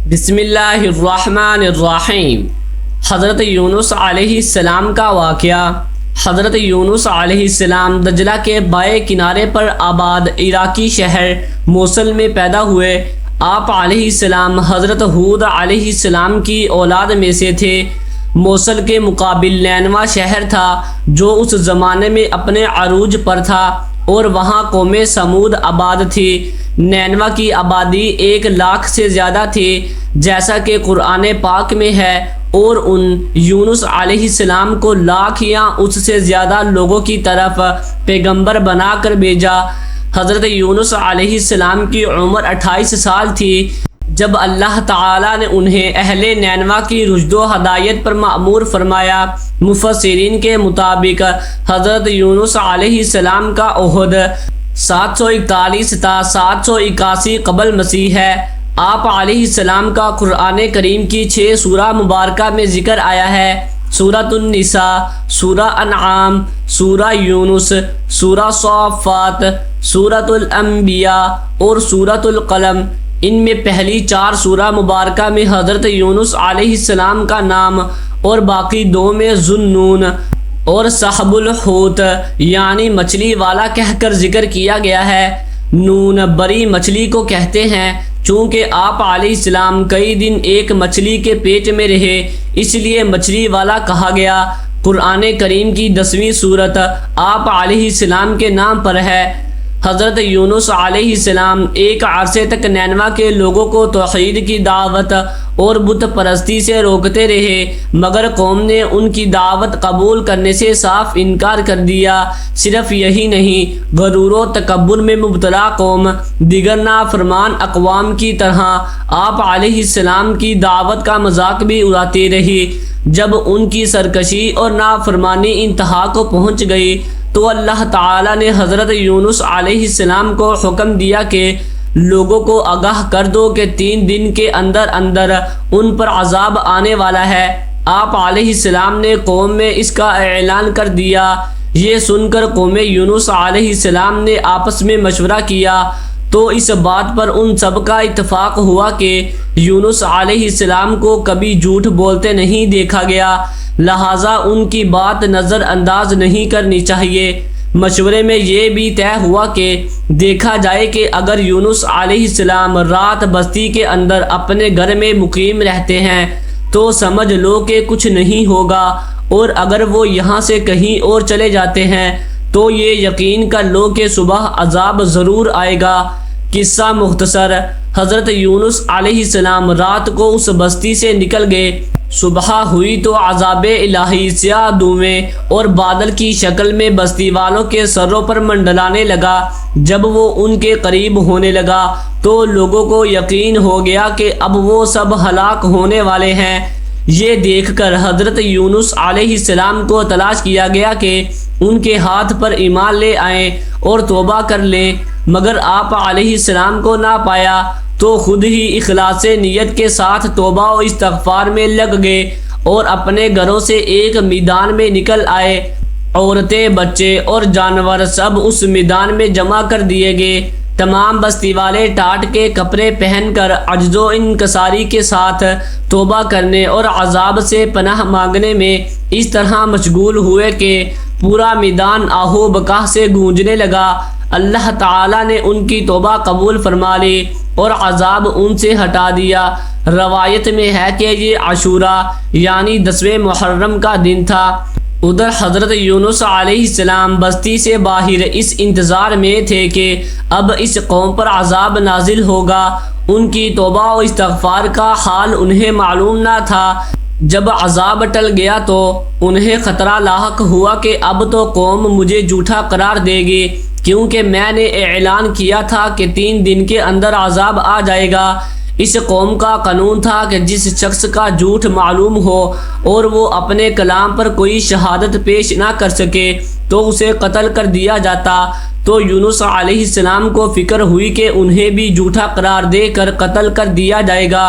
بسم اللہ الرحمن الرحیم۔ حضرت یونس علیہ السلام کا واقعہ۔ حضرت یونس علیہ السلام دجلہ کے بائیں کنارے پر آباد عراقی شہر موصل میں پیدا ہوئے۔ آپ علیہ السلام حضرت ہود علیہ السلام کی اولاد میں سے تھے۔ موصل کے مقابل نینوا شہر تھا جو اس زمانے میں اپنے عروج پر تھا اور وہاں قوم سمود آباد تھی۔ نینوا کی آبادی 1,00,000 سے زیادہ تھی جیسا کہ قرآن پاک میں ہے، اور ان یونس علیہ السلام کو 1,00,000 یا اس سے زیادہ لوگوں کی طرف پیغمبر بنا کر بھیجا۔ حضرت یونس علیہ السلام کی عمر 28 سال تھی جب اللہ تعالیٰ نے انہیں اہل نینوا کی رشد و ہدایت پر مأمور فرمایا۔ مفسرین کے مطابق حضرت یونس علیہ السلام کا عہد 741 تا 781 قبل مسیح ہے۔ آپ علیہ السلام کا قرآن کریم کی 6 سورہ مبارکہ میں ذکر آیا ہے: سورۃ النساء، سورہ انعام، سورہ یونس، سورہ صافات، سورۃ الانبیاء اور سورۃ القلم۔ ان میں پہلی 4 سورہ مبارکہ میں حضرت یونس علیہ السلام کا نام اور باقی 2 میں ذُو-النُّون اور صاحب الحوت یعنی مچھلی والا کہہ کر ذکر کیا گیا ہے۔ نون بڑی مچھلی کو کہتے ہیں چونکہ آپ علیہ السلام کئی دن ایک مچھلی کے پیٹ میں رہے، اس لیے مچھلی والا کہا گیا۔ قرآن کریم کی 10ویں سورت آپ علیہ السلام کے نام پر ہے۔ حضرت یونس علیہ السلام ایک عرصے تک نینوا کے لوگوں کو توحید کی دعوت اور بت پرستی سے روکتے رہے، مگر قوم نے ان کی دعوت قبول کرنے سے صاف انکار کر دیا۔ صرف یہی نہیں، غرور و تکبر میں مبتلا قوم دیگر نافرمان اقوام کی طرح آپ علیہ السلام کی دعوت کا مذاق بھی اڑاتی رہی۔ جب ان کی سرکشی اور نافرمانی انتہا کو پہنچ گئی تو اللہ تعالیٰ نے حضرت یونس علیہ السلام کو حکم دیا کہ لوگوں کو آگاہ کر دو کہ 3 دن کے اندر اندر ان پر عذاب آنے والا ہے۔ آپ علیہ السلام نے قوم میں اس کا اعلان کر دیا۔ یہ سن کر قوم یونس علیہ السلام نے آپس میں مشورہ کیا تو اس بات پر ان سب کا اتفاق ہوا کہ یونس علیہ السلام کو کبھی جھوٹ بولتے نہیں دیکھا گیا، لہٰذا ان کی بات نظر انداز نہیں کرنی چاہیے۔ مشورے میں یہ بھی طے ہوا کہ دیکھا جائے کہ اگر یونس علیہ السلام رات بستی کے اندر اپنے گھر میں مقیم رہتے ہیں تو سمجھ لو کہ کچھ نہیں ہوگا، اور اگر وہ یہاں سے کہیں اور چلے جاتے ہیں تو یہ یقین کر لو کہ صبح عذاب ضرور آئے گا۔ قصہ مختصر: حضرت یونس علیہ السلام رات کو اس بستی سے نکل گئے۔ صبح ہوئی تو عذاب الہی سیاہ دھوئیں اور بادل کی شکل میں بستی والوں کے سروں پر منڈلانے لگا۔ جب وہ ان کے قریب ہونے لگا تو لوگوں کو یقین ہو گیا کہ اب وہ سب ہلاک ہونے والے ہیں۔ یہ دیکھ کر حضرت یونس علیہ السلام کو تلاش کیا گیا کہ ان کے ہاتھ پر ایمان لے آئیں اور توبہ کر لیں، مگر آپ علیہ السلام کو نہ پایا تو خود ہی اخلاص نیت کے ساتھ توبہ و استغفار میں لگ گئے اور اپنے گھروں سے ایک میدان میں نکل آئے۔ عورتیں، بچے اور جانور سب اس میدان میں جمع کر دیے گئے۔ تمام بستی والے ٹاٹ کے کپڑے پہن کر عجز و انکساری کے ساتھ توبہ کرنے اور عذاب سے پناہ مانگنے میں اس طرح مشغول ہوئے کہ پورا میدان آہو بکا سے گونجنے لگا۔ اللہ تعالیٰ نے ان کی توبہ قبول فرما لی اور عذاب ان سے ہٹا دیا۔ روایت میں ہے کہ یہ عاشوراء یعنی 10ویں محرم کا دن تھا۔ ادھر حضرت یونس علیہ السلام بستی سے باہر اس انتظار میں تھے کہ اب اس قوم پر عذاب نازل ہوگا۔ ان کی توبہ و استغفار کا حال انہیں معلوم نہ تھا۔ جب عذاب ٹل گیا تو انہیں خطرہ لاحق ہوا کہ اب تو قوم مجھے جھوٹا قرار دے گی، کیونکہ میں نے اعلان کیا تھا کہ 3 دن کے اندر عذاب آ جائے گا۔ اس قوم کا قانون تھا کہ جس شخص کا جھوٹ معلوم ہو اور وہ اپنے کلام پر کوئی شہادت پیش نہ کر سکے تو اسے قتل کر دیا جاتا۔ تو یونس علیہ السلام کو فکر ہوئی کہ انہیں بھی جھوٹا قرار دے کر قتل کر دیا جائے گا۔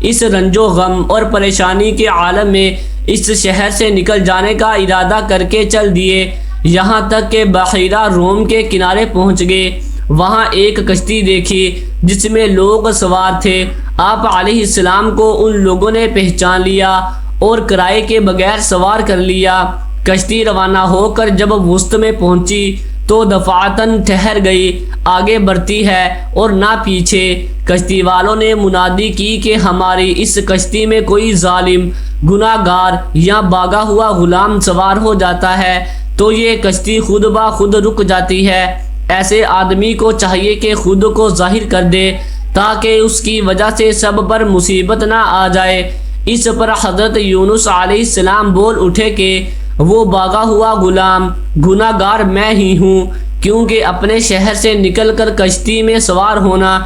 اس رنج و غم اور پریشانی کے عالم میں اس شہر سے نکل جانے کا ارادہ کر کے چل دیے، یہاں تک کہ بحیرہ روم کے کنارے پہنچ گئے۔ وہاں ایک کشتی دیکھی جس میں لوگ سوار تھے۔ آپ علیہ السلام کو ان لوگوں نے پہچان لیا اور کرائے کے بغیر سوار کر لیا۔ کشتی روانہ ہو کر جب وسط میں پہنچی تو دفعتاً ٹھہر گئی، آگے بڑھتی ہے اور نہ پیچھے۔ کشتی والوں نے منادی کی کہ ہماری اس کشتی میں کوئی ظالم، گناہ گار یا باغا ہوا غلام سوار ہو جاتا ہے تو یہ کشتی خود بخود رک جاتی ہے۔ ایسے آدمی کو چاہیے کہ خود کو ظاہر کر دے تاکہ اس کی وجہ سے سب پر مصیبت نہ آ جائے۔ اس پر حضرت یونس علیہ السلام بول اٹھے کہ وہ باغا ہوا غلام گناہ گار میں ہی ہوں، کیونکہ اپنے شہر سے نکل کر کشتی میں سوار ہونا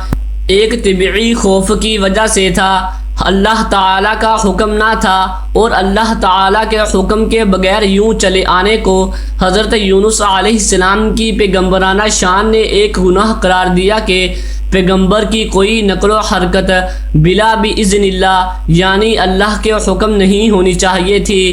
ایک طبعی خوف کی وجہ سے تھا، اللہ تعالیٰ کا حکم نہ تھا، اور اللہ تعالیٰ کے حکم کے بغیر یوں چلے آنے کو حضرت یونس علیہ السلام کی پیغمبرانہ شان نے ایک گناہ قرار دیا کہ پیغمبر کی کوئی نقل و حرکت بلا باذن اللہ یعنی اللہ کے حکم نہیں ہونی چاہیے تھی۔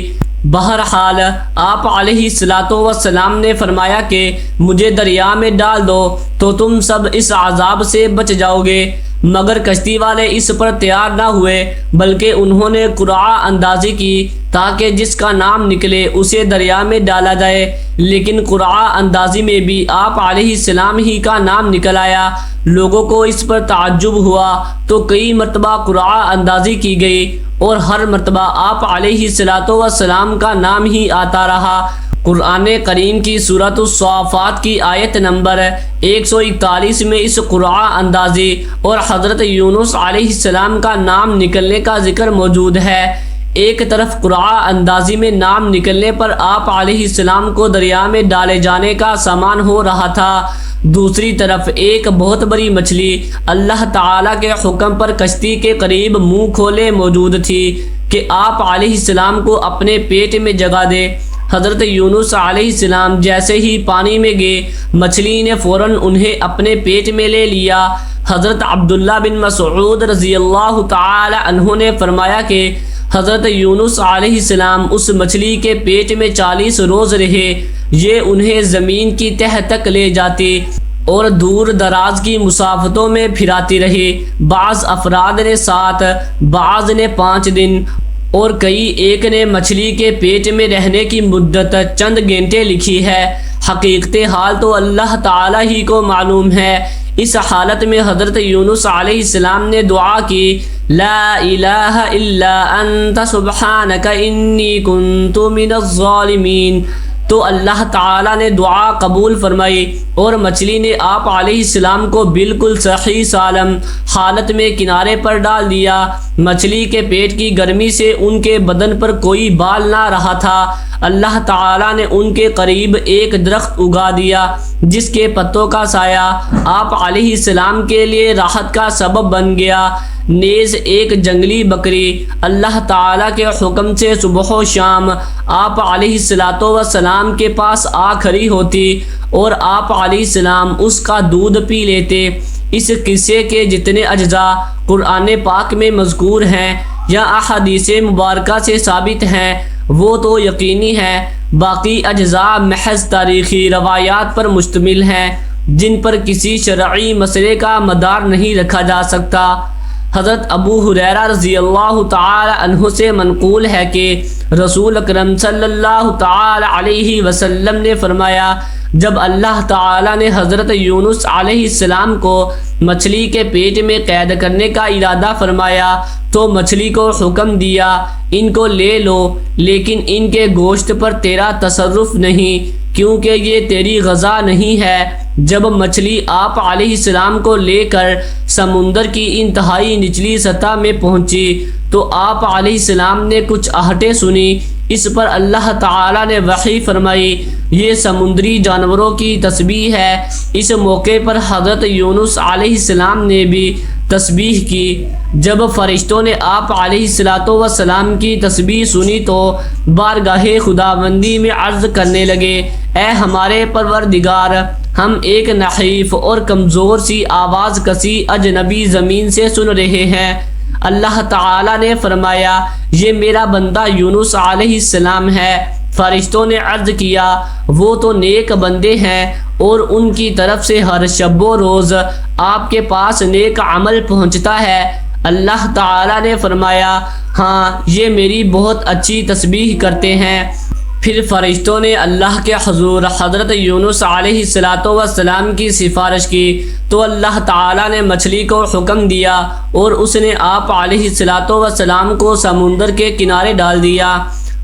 بہرحال آپ علیہ السلام نے فرمایا کہ مجھے دریا میں ڈال دو تو تم سب اس عذاب سے بچ جاؤ گے، مگر کشتی والے اس پر تیار نہ ہوئے، بلکہ انہوں نے قرعہ اندازی کی تاکہ جس کا نام نکلے اسے دریا میں ڈالا جائے، لیکن قرعہ اندازی میں بھی آپ علیہ السلام ہی کا نام نکل آیا۔ لوگوں کو اس پر تعجب ہوا تو کئی مرتبہ قرعہ اندازی کی گئی اور ہر مرتبہ آپ علیہ السلام کا نام ہی آتا رہا۔ قرآن کریم کی سورۃ الصافات کی آیت نمبر 141 میں اس قرعہ اندازی اور حضرت یونس علیہ السلام کا نام نکلنے کا ذکر موجود ہے۔ ایک طرف قرعہ اندازی میں نام نکلنے پر آپ علیہ السلام کو دریا میں ڈالے جانے کا سامان ہو رہا تھا، دوسری طرف ایک بہت بڑی مچھلی اللہ تعالیٰ کے حکم پر کشتی کے قریب منہ کھولے موجود تھی کہ آپ علیہ السلام کو اپنے پیٹ میں جگہ دے۔ حضرت یونس علیہ السلام جیسے ہی پانی میں گئے، مچھلی نے فوراً انہیں اپنے پیٹ میں لے لیا۔ حضرت عبداللہ بن مسعود رضی اللہ تعالی عنہ نے فرمایا کہ حضرت یونس علیہ السلام اس مچھلی کے پیٹ میں 40 روز رہے، یہ انہیں زمین کی تہہ تک لے جاتی اور دور دراز کی مسافتوں میں پھراتی رہی۔ بعض افراد نے 7، بعض نے 5 دن اور کئی ایک نے مچھلی کے پیٹ میں رہنے کی مدت چند گھنٹے لکھی ہے۔ حقیقت حال تو اللہ تعالیٰ ہی کو معلوم ہے۔ اس حالت میں حضرت یونس علیہ السلام نے دعا کی، لا الہ الا انت سبحانک انی کنت من الظالمین، تو اللہ تعالیٰ نے دعا قبول فرمائی اور مچھلی نے آپ علیہ السلام کو بالکل صحیح سالم حالت میں کنارے پر ڈال دیا۔ مچھلی کے پیٹ کی گرمی سے ان کے بدن پر کوئی بال نہ رہا تھا۔ اللہ تعالیٰ نے ان کے قریب ایک درخت اگا دیا جس کے پتوں کا سایہ آپ علیہ السلام کے لیے راحت کا سبب بن گیا۔ نیز ایک جنگلی بکری اللہ تعالیٰ کے حکم سے صبح و شام آپ علیہ السلام کے پاس آ کھڑی ہوتی اور آپ علیہ السلام اس کا دودھ پی لیتے۔ اس قصے کے جتنے اجزاء قرآن پاک میں مذکور ہیں یا احادیث مبارکہ سے ثابت ہیں وہ تو یقینی ہے، باقی اجزاء محض تاریخی روایات پر مشتمل ہیں جن پر کسی شرعی مسئلے کا مدار نہیں رکھا جا سکتا۔ حضرت ابو ہریرہ رضی اللہ تعالی عنہ سے منقول ہے کہ رسول اکرم صلی اللہ تعالی علیہ وسلم نے فرمایا، جب اللہ تعالی نے حضرت یونس علیہ السلام کو مچھلی کے پیٹ میں قید کرنے کا ارادہ فرمایا تو مچھلی کو حکم دیا، ان کو لے لو لیکن ان کے گوشت پر تیرا تصرف نہیں، کیونکہ یہ تیری غذا نہیں ہے۔ جب مچھلی آپ علیہ السلام کو لے کر سمندر کی انتہائی نچلی سطح میں پہنچی تو آپ علیہ السلام نے کچھ آہٹیں سنی۔ اس پر اللہ تعالی نے وحی فرمائی، یہ سمندری جانوروں کی تسبیح ہے۔ اس موقع پر حضرت یونس علیہ السلام نے بھی تسبیح کی۔ جب فرشتوں نے آپ علیہ السلام کی تسبیح سنی تو بارگاہ خداوندی میں عرض کرنے لگے، اے ہمارے پروردگار، ہم ایک نحیف اور کمزور سی آواز کسی اجنبی زمین سے سن رہے ہیں۔ اللہ تعالی نے فرمایا، یہ میرا بندہ یونس علیہ السلام ہے۔ فرشتوں نے عرض کیا، وہ تو نیک بندے ہیں اور ان کی طرف سے ہر شب و روز آپ کے پاس نیک عمل پہنچتا ہے۔ اللہ تعالیٰ نے فرمایا ہاں یہ میری بہت اچھی تسبیح کرتے ہیں۔ پھر فرشتوں نے اللہ کے حضور حضرت یونس علیہ السلام کی سفارش کی تو اللہ تعالیٰ نے مچھلی کو حکم دیا اور اس نے آپ علیہ السلام کو سمندر کے کنارے ڈال دیا۔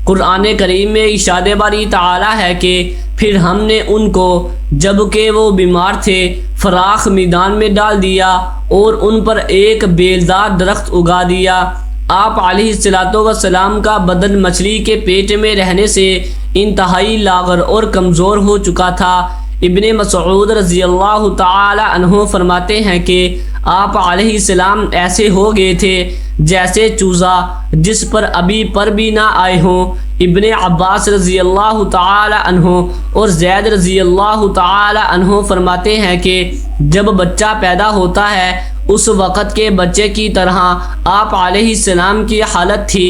قرآن کریم میں ارشاد باری تعالیٰ ہے کہ پھر ہم نے ان کو جبکہ وہ بیمار تھے فراخ میدان میں ڈال دیا اور ان پر ایک بیلدار درخت اگا دیا۔ آپ علیہ السلام کا بدن مچھلی کے پیٹ میں رہنے سے انتہائی لاغر اور کمزور ہو چکا تھا۔ ابن مسعود رضی اللہ تعالی عنہ فرماتے ہیں کہ آپ علیہ السلام ایسے ہو گئے تھے جیسے چوزا جس پر ابھی پر بھی نہ آئے ہوں۔ ابن عباس رضی اللہ تعالی عنہ اور زید رضی اللہ تعالی عنہ فرماتے ہیں کہ جب بچہ پیدا ہوتا ہے اس وقت کے بچے کی طرح آپ علیہ السلام کی حالت تھی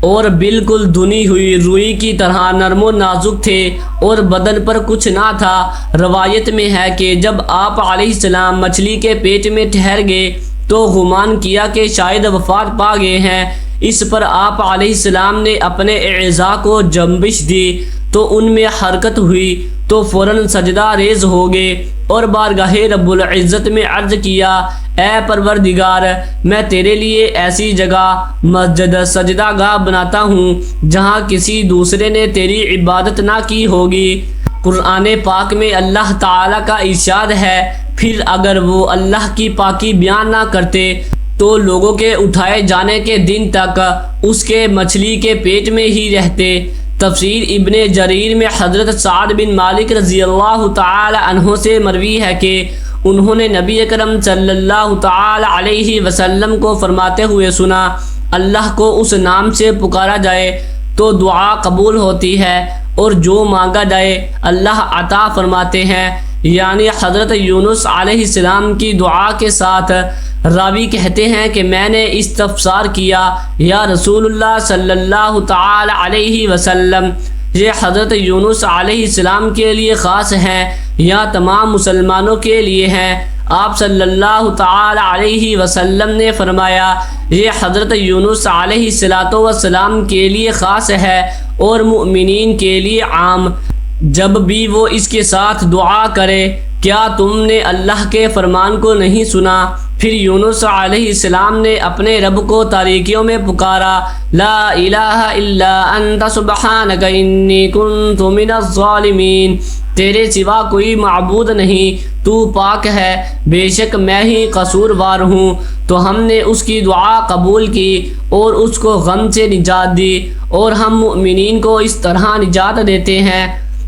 اور بالکل دھنی ہوئی روئی کی طرح نرم و نازک تھے اور بدن پر کچھ نہ تھا۔ روایت میں ہے کہ جب آپ علیہ السلام مچھلی کے پیٹ میں ٹھہر گئے تو گمان کیا کہ شاید وفات پا گئے ہیں۔ اس پر آپ علیہ السلام نے اپنے اعضاء کو جنبش دی تو ان میں حرکت ہوئی تو فوراً سجدہ ریز ہو گئے اور بارگاہ رب العزت میں عرض کیا اے پروردگار میں تیرے لیے ایسی جگہ مسجد سجدہ گاہ بناتا ہوں جہاں کسی دوسرے نے تیری عبادت نہ کی ہوگی۔ قرآن پاک میں اللہ تعالیٰ کا ارشاد ہے پھر اگر وہ اللہ کی پاکی بیان نہ کرتے تو لوگوں کے اٹھائے جانے کے دن تک اس کے مچھلی کے پیٹ میں ہی رہتے۔ تفسیر ابن جریر میں حضرت سعد بن مالک رضی اللہ تعالی عنہ سے مروی ہے کہ انہوں نے نبی اکرم صلی اللہ تعالی علیہ وسلم کو فرماتے ہوئے سنا اللہ کو اس نام سے پکارا جائے تو دعا قبول ہوتی ہے اور جو مانگا جائے اللہ عطا فرماتے ہیں۔ یعنی حضرت یونس علیہ السلام کی دعا کے ساتھ راوی کہتے ہیں کہ میں نے استفسار کیا یا رسول اللہ صلی اللہ تعالی علیہ وسلم یہ حضرت یونس علیہ السلام کے لیے خاص ہیں یا تمام مسلمانوں کے لیے ہیں؟ آپ صلی اللہ تعالی علیہ وسلم نے فرمایا یہ حضرت یونس علیہ السلام کے لیے خاص ہے اور مؤمنین کے لیے عام۔ جب بھی وہ اس کے ساتھ دعا کرے کیا تم نے اللہ کے فرمان کو نہیں سنا؟ پھر یونس علیہ السلام نے اپنے رب کو تاریکیوں میں پکارا لا الہ الا انت سبحانک انی کنت من الظالمین، تیرے سوا کوئی معبود نہیں، تو پاک ہے، بے شک میں ہی قصوروار ہوں۔ تو ہم نے اس کی دعا قبول کی اور اس کو غم سے نجات دی اور ہم مؤمنین کو اس طرح نجات دیتے ہیں۔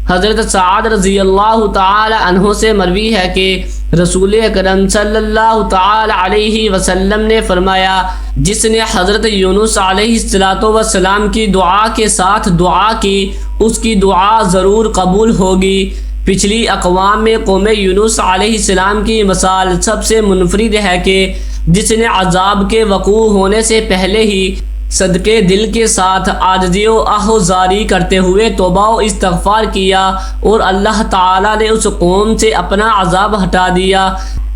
حضرت سعد رضی اللہ تعالی عنہ سے مروی ہے کہ رسول اکرم صلی اللہ تعالی علیہ وسلم نے فرمایا جس نے حضرت یونس علیہ السلام کی دعا کے ساتھ دعا کی اس کی دعا ضرور قبول ہوگی۔ پچھلی اقوام میں قوم یونس علیہ السلام کی مثال سب سے منفرد ہے کہ جس نے عذاب کے وقوع ہونے سے پہلے ہی صدقے دل کے ساتھ عاجزی و آہوزاری کرتے ہوئے توبہ و استغفار کیا اور اللہ تعالیٰ نے اس قوم سے اپنا عذاب ہٹا دیا،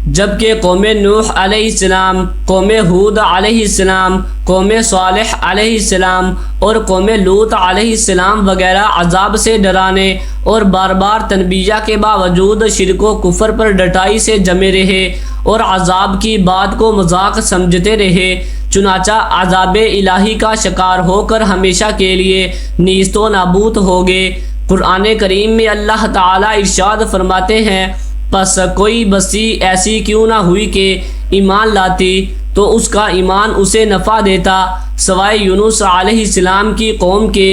جبکہ قوم نوح علیہ السلام، قوم ہود علیہ السلام، قوم صالح علیہ السلام اور قوم لوط علیہ السلام وغیرہ عذاب سے ڈرانے اور بار بار تنبیہ کے باوجود شرک و کفر پر ڈٹائی سے جمے رہے اور عذاب کی بات کو مذاق سمجھتے رہے، چنانچہ عذاب الہی کا شکار ہو کر ہمیشہ کے لیے نیست و نابود ہو گئے۔ قرآن کریم میں اللہ تعالیٰ ارشاد فرماتے ہیں پس کوئی بستی ایسی کیوں نہ ہوئی کہ ایمان لاتی تو اس کا ایمان اسے نفع دیتا سوائے یونس علیہ السلام کی قوم کے،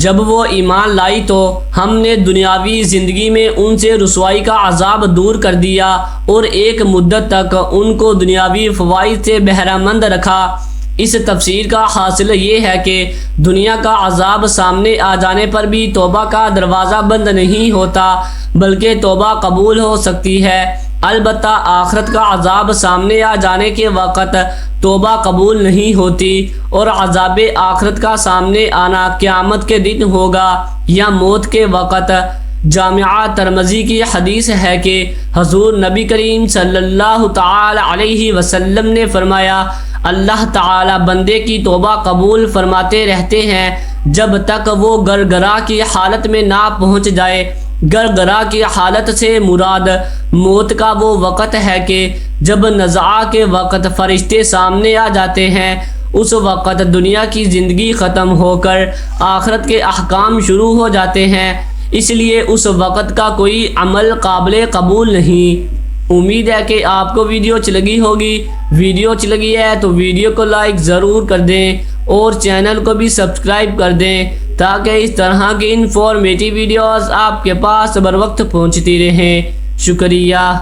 جب وہ ایمان لائی تو ہم نے دنیاوی زندگی میں ان سے رسوائی کا عذاب دور کر دیا اور ایک مدت تک ان کو دنیاوی فوائد سے بہرہ مند رکھا۔ اس تفسیر کا حاصل یہ ہے کہ دنیا کا عذاب سامنے آ جانے پر بھی توبہ کا دروازہ بند نہیں ہوتا بلکہ توبہ قبول ہو سکتی ہے، البتہ آخرت کا عذاب سامنے آ جانے کے وقت توبہ قبول نہیں ہوتی اور عذاب آخرت کا سامنے آنا قیامت کے دن ہوگا یا موت کے وقت۔ جامعہ ترمذی کی حدیث ہے کہ حضور نبی کریم صلی اللہ تعالی علیہ وسلم نے فرمایا اللہ تعالی بندے کی توبہ قبول فرماتے رہتے ہیں جب تک وہ گرگرا کی حالت میں نہ پہنچ جائے۔ گرگرا کی حالت سے مراد موت کا وہ وقت ہے کہ جب نزع کے وقت فرشتے سامنے آ جاتے ہیں۔ اس وقت دنیا کی زندگی ختم ہو کر آخرت کے احکام شروع ہو جاتے ہیں، اس لیے اس وقت کا کوئی عمل قابل قبول نہیں۔ امید ہے کہ آپ کو ویڈیو اچھی لگی ہوگی۔ ویڈیو اچھی لگی ہے تو ویڈیو کو لائک ضرور کر دیں اور چینل کو بھی سبسکرائب کر دیں تاکہ اس طرح کی انفارمیٹیو ویڈیوز آپ کے پاس بر وقت پہنچتی رہیں۔ شکریہ۔